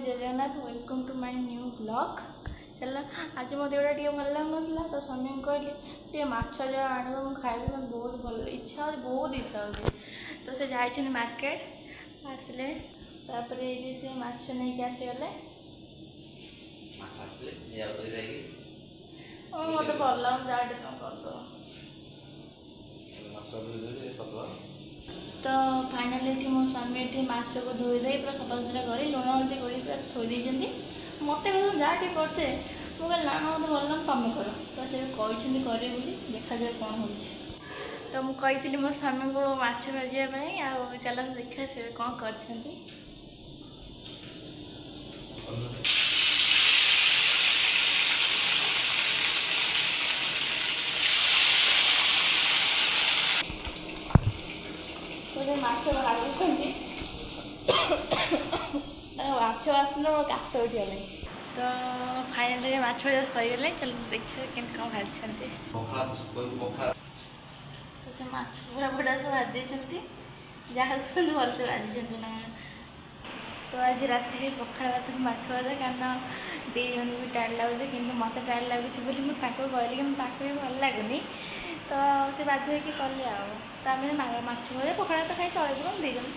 जय Jagannath welcome to my new blog. चल आज मो देवटा टे भल लगुना तो स्वामी कहली टे माछ जो आण खाइबी मैं बहुत भल इच्छा हो बहुत इच्छा हो तो से जाइए मार्केट आसले तापर ये से माछ नहीं आसीगले मत भल लगे जाटे तुम करद तो फाइनाली ये मो स्वामी ये माछ को धोई दे पूरा सफा सुतरा कर लुण हल्दी गोड़ी पूरा थोड़ी मत कह जहाँ करते मुझे ना मत भल लगे तुम कर तो से कहते करे देखा जाए कौन हो तो मुझे मो स्वामी को माछ भाजापी आ चल देखा से कौन कर माछ भाजुंट माछ बासन मोर काश उठिगला तो फाइनाली माछ भजा सरीगले चल देखिए केन कौन भाजते तो से माछ पूरा बड़ा से भाजी जहाँ भलसे भाजी ना तो आज रात पखाड़ भात माछ भजा कारण दी जन भी टाइट लगुच कि मत टाइट लगुच मुझे कहली कि भी भल लगुनि तो से बाध्य होकर कले तो आम माछ भजा पखाड़ भात खाई चल दी जन